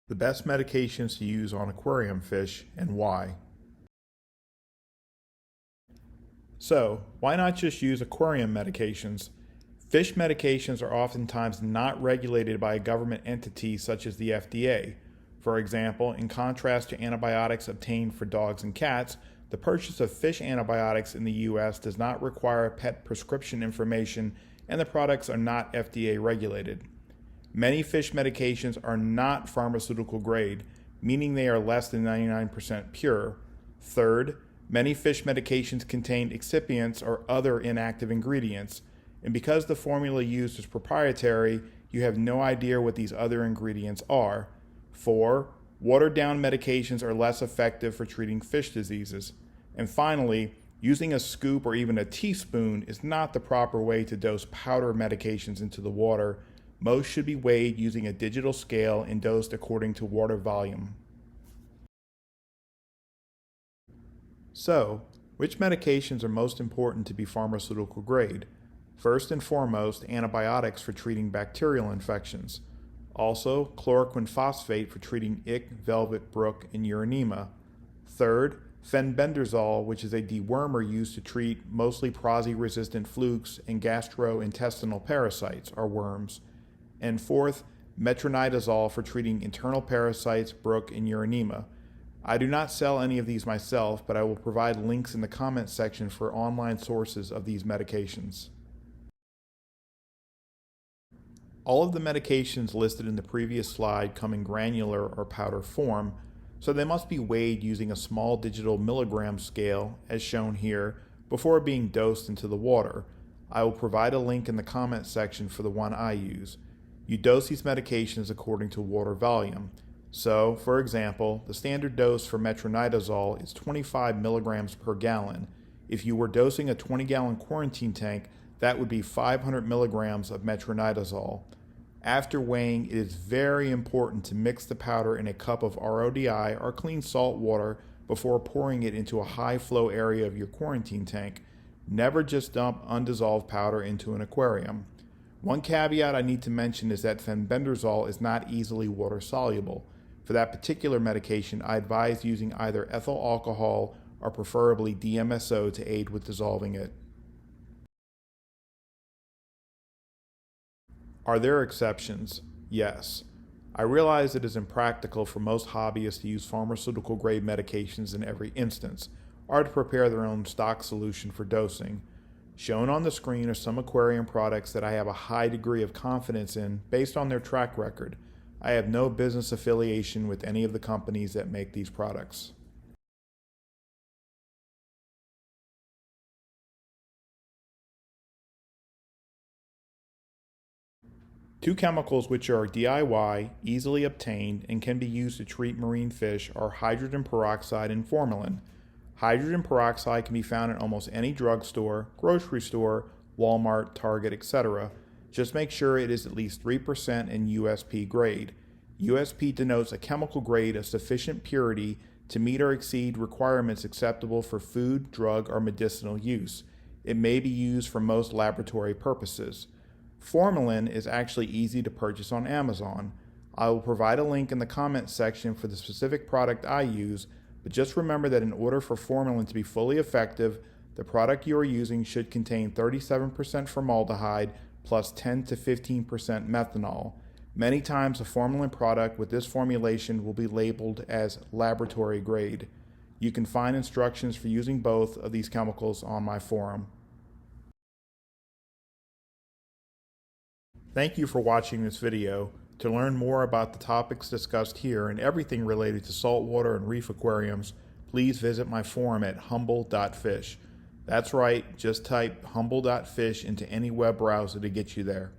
The best medications to use on aquarium fish and why. So, why not just use aquarium medications? Fish medications are oftentimes not regulated by a government entity such as the FDA. For example, in contrast to antibiotics obtained for dogs and cats, the purchase of fish antibiotics in the U.S. does not require pet prescription information, and the products are not FDA regulated. Many fish medications are not pharmaceutical grade, meaning they are less than 99% pure. Third, many fish medications contain excipients or other inactive ingredients, and because the formula used is proprietary, you have no idea what these other ingredients are. 4. Watered-down medications are less effective for treating fish diseases. And finally, using a scoop or even a teaspoon is not the proper way to dose powder medications into the water. Most should be weighed using a digital scale and dosed according to water volume. So, which medications are most important to be pharmaceutical grade? First and foremost, antibiotics for treating bacterial infections. Also, chloroquine phosphate for treating ick, velvet, brook, and urinema. Third, fenbendazole, which is a dewormer used to treat mostly prosy-resistant flukes and gastrointestinal parasites, or worms. And fourth, metronidazole for treating internal parasites, brook, and urinema. I do not sell any of these myself, but I will provide links in the comments section for online sources of these medications. All of the medications listed in the previous slide come in granular or powder form, so they must be weighed using a small digital milligram scale, as shown here, before being dosed into the water. I will provide a link in the comments section for the one I use. You dose these medications according to water volume. So, for example, the standard dose for metronidazole is 25 milligrams per gallon. If you were dosing a 20-gallon quarantine tank, that would be 500 milligrams of metronidazole. After weighing, it is very important to mix the powder in a cup of RODI or clean salt water before pouring it into a high-flow area of your quarantine tank. Never just dump undissolved powder into an aquarium. One caveat I need to mention is that fenbendazole is not easily water-soluble. For that particular medication, I advise using either ethyl alcohol or preferably DMSO to aid with dissolving it. Are there exceptions? Yes. I realize it is impractical for most hobbyists to use pharmaceutical-grade medications in every instance, or to prepare their own stock solution for dosing. Shown on the screen are some aquarium products that I have a high degree of confidence in based on their track record. I have no business affiliation with any of the companies that make these products. Two chemicals which are DIY, easily obtained, and can be used to treat marine fish are hydrogen peroxide and formalin. Hydrogen peroxide can be found in almost any drugstore, grocery store, Walmart, Target, etc. Just make sure it is at least 3% in USP grade. USP denotes a chemical grade of sufficient purity to meet or exceed requirements acceptable for food, drug, or medicinal use. It may be used for most laboratory purposes. Formalin is actually easy to purchase on Amazon. I will provide a link in the comments section for the specific product I use, but just remember that in order for formalin to be fully effective, the product you are using should contain 37% formaldehyde plus 10 to 15% methanol. Many times a formalin product with this formulation will be labeled as laboratory grade. You can find instructions for using both of these chemicals on my forum. Thank you for watching this video. To learn more about the topics discussed here and everything related to saltwater and reef aquariums, please visit my forum at humble.fish. That's right, just type humble.fish into any web browser to get you there.